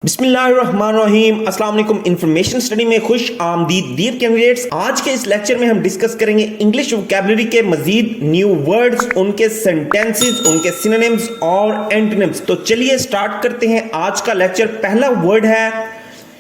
बिस्मिल्लाहिर्रहमानिर्रहीम। अस्सलाम वालेकुम। इंफॉर्मेशन स्टडी में खुश आमदीद डियर कैंडिडेट्स। आज के इस लेक्चर में हम डिस्कस करेंगे इंग्लिश वोकैबुलरी के मजीद न्यू वर्ड्स, उनके सेंटेंसेस, उनके सिनोनिम्स और एंटोनिम्स। तो चलिए स्टार्ट करते हैं आज का लेक्चर। पहला वर्ड है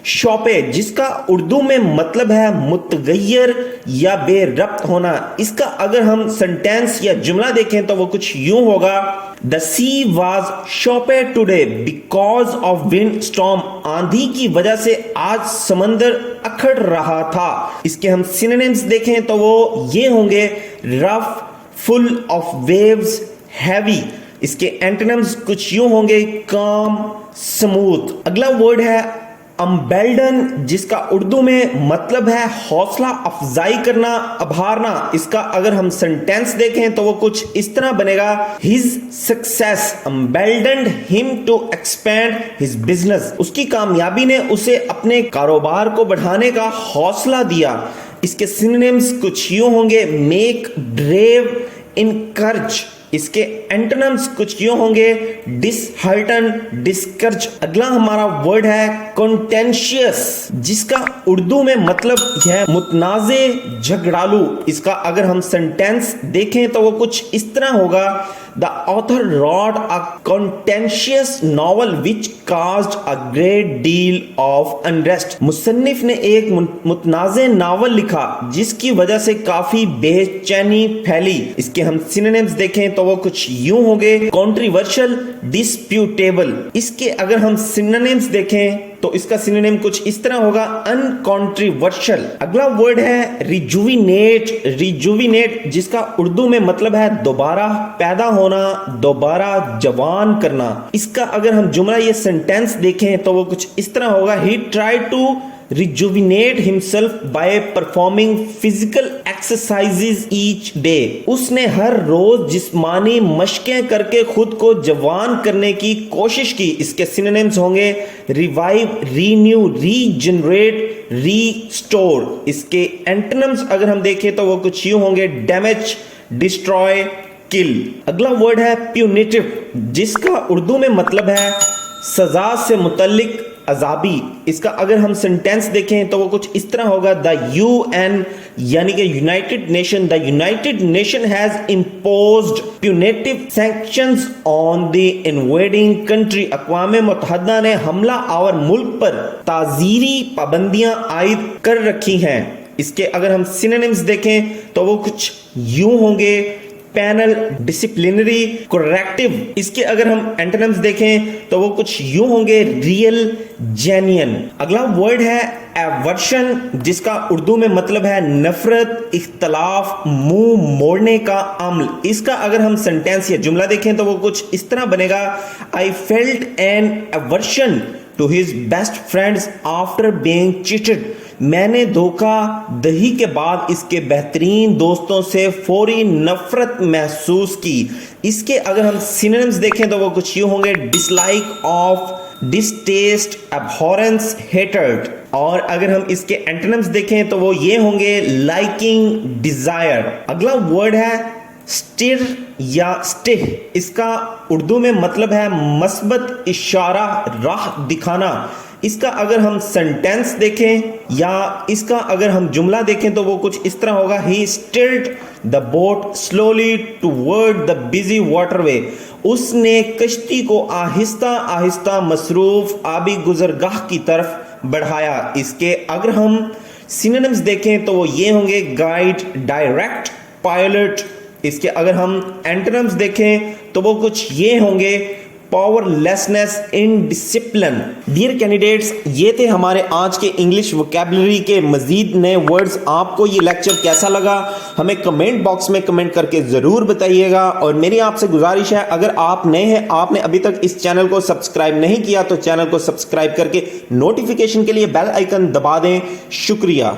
शॉपे, जिसका उर्दू में मतलब है मुतगय्यर या बेरब्त होना। इसका अगर हम सेंटेंस या जुमला देखें तो वो कुछ यूं होगा, the sea was choppy today because of wind storm. आंधी की वजह से आज समंदर अखड़ रहा था। इसके हम सिनोनिम्स देखें तो वो ये होंगे, rough, full of waves, heavy. इसके एंटोनिम्स कुछ यूं होंगे, काम, स्मूथ। अगला वर्ड है अम्बेल्डन, जिसका उर्दू में मतलब है हौसला अफजाई करना, अभारना। इसका अगर हम सेंटेंस देखें तो वो कुछ इस तरह बनेगा, his success emboldened him to expand his business. उसकी कामयाबी ने उसे अपने कारोबार को बढ़ाने का हौसला दिया। इसके सिनोनिम्स कुछ यूं होंगे, मेक, ब्रेव, इनकरेज। इसके एंटोनिम्स कुछ यूं होंगे, डिसहार्टन, डिस्करेज। अगला हमारा वर्ड है कॉन्टेंशियस, जिसका उर्दू में मतलब है मुतनाज़े, झगड़ालू। इसका अगर हम सेंटेंस देखें तो वो कुछ इस तरह होगा, the author wrote a contentious novel which caused a great deal of unrest. मुसन्निफ ने एक मुतनाज़े नावल लिखा जिसकी वजह से काफी बेचैनी फैली। इसके हम सिनोनिम्स देखें तो वो कुछ यूं होंगे, कॉन्ट्रोवर्शियल, डिस्प्यूटेबल। इसके अगर हम सिनोनिम्स देखें तो इसका सिनोनिम कुछ इस तरह होगा, अनकॉन्ट्रोवर्शियल। अगला वर्ड है रिजुविनेट, रिजुविनेट, जिसका उर्दू में मतलब है दोबारा पैदा होना, दोबारा जवान करना। इसका अगर हम जुमला ये सेंटेंस देखें तो वो कुछ इस तरह होगा, he tried to rejuvenate himself by performing physical exercises each day। उसने हर रोज जिस्मानी मशकें करके खुद को जवान करने की कोशिश की। इसके सिनोनिम्स होंगे, रिवाइव, रीन्यू, रीजनरेट, रीस्टोर। इसके एंटोनिम्स अगर हम देखें तो वो कुछ यूं होंगे, डैमेज, डिस्ट्रॉय, किल। अगला वर्ड है प्यूनिटिव, जिसका उर्दू में मतलब है सजा से मुतल्लिक, अजाबी। इसका अगर हम सेंटेंस देखें तो वो कुछ इस तरह होगा, द यूएन यानी कि United Nation, the United Nation has imposed punitive sanctions on the invading country. अक़वाम मुत्तहिदा ने हमला आवर मुल्क पर ताज़ीरी पाबंदियां आयद कर रखी हैं। इसके अगर हम सिनोनिम्स देखें तो वो कुछ यूं होंगे, पैनल, डिसिप्लिनरी, करेक्टिव। इसके अगर हम एंटोनिम्स देखें तो वो कुछ यूं होंगे, रियल, जेन्युइन। अगला वर्ड है एवर्शन, जिसका उर्दू में मतलब है नफरत, इख्तलाफ, मुंह मोड़ने का अमल। इसका अगर हम सेंटेंस या जुमला देखें तो वो कुछ इस तरह बनेगा, I felt an aversion to his best friends after being cheated. मैंने धोखा दही के बाद इसके बेहतरीन दोस्तों से फौरी नफरत महसूस की। इसके अगर हम सिनोनिम्स देखें तो वो कुछ यूं होंगे, डिसलाइक ऑफ, डिसटेस्ट, एब्हॉरेंस, हेटेड। और अगर हम इसके एंटोनिम्स देखें तो वो ये होंगे, लाइकिंग, डिजायर। अगला वर्ड है स्टिर या स्टिह। इसका उर्दू में मतलब है मस्बत, इशारा, राह दिखाना। इसका अगर हम सेंटेंस देखें या इसका अगर हम जुमला देखें तो वो कुछ इस तरह होगा, he steered the boat slowly toward the busy waterway. उसने कश्ती को आहिस्ता आहिस्ता मसरूफ आबी गुजरगाह की तरफ बढ़ाया। इसके अगर हम सिनोनिम्स देखें तो वो ये होंगे, गाइड, डायरेक्ट, पायलट। इसके अगर हम एंटोनिम्स देखें तो वो कुछ ये होंगे, पावरलेसनेस, इनडिसिप्लिन। डियर कैंडिडेट्स, ये थे हमारे आज के इंग्लिश वोकैबुलरी के मजीद नए वर्ड्स। आपको ये लेक्चर कैसा लगा हमें कमेंट बॉक्स में कमेंट करके ज़रूर बताइएगा। और मेरी आपसे गुजारिश है, अगर आप नए हैं, आपने अभी तक इस चैनल को सब्सक्राइब नहीं किया तो चैनल को सब्सक्राइब करके नोटिफिकेशन के लिए बेल आइकन दबा दें। शुक्रिया।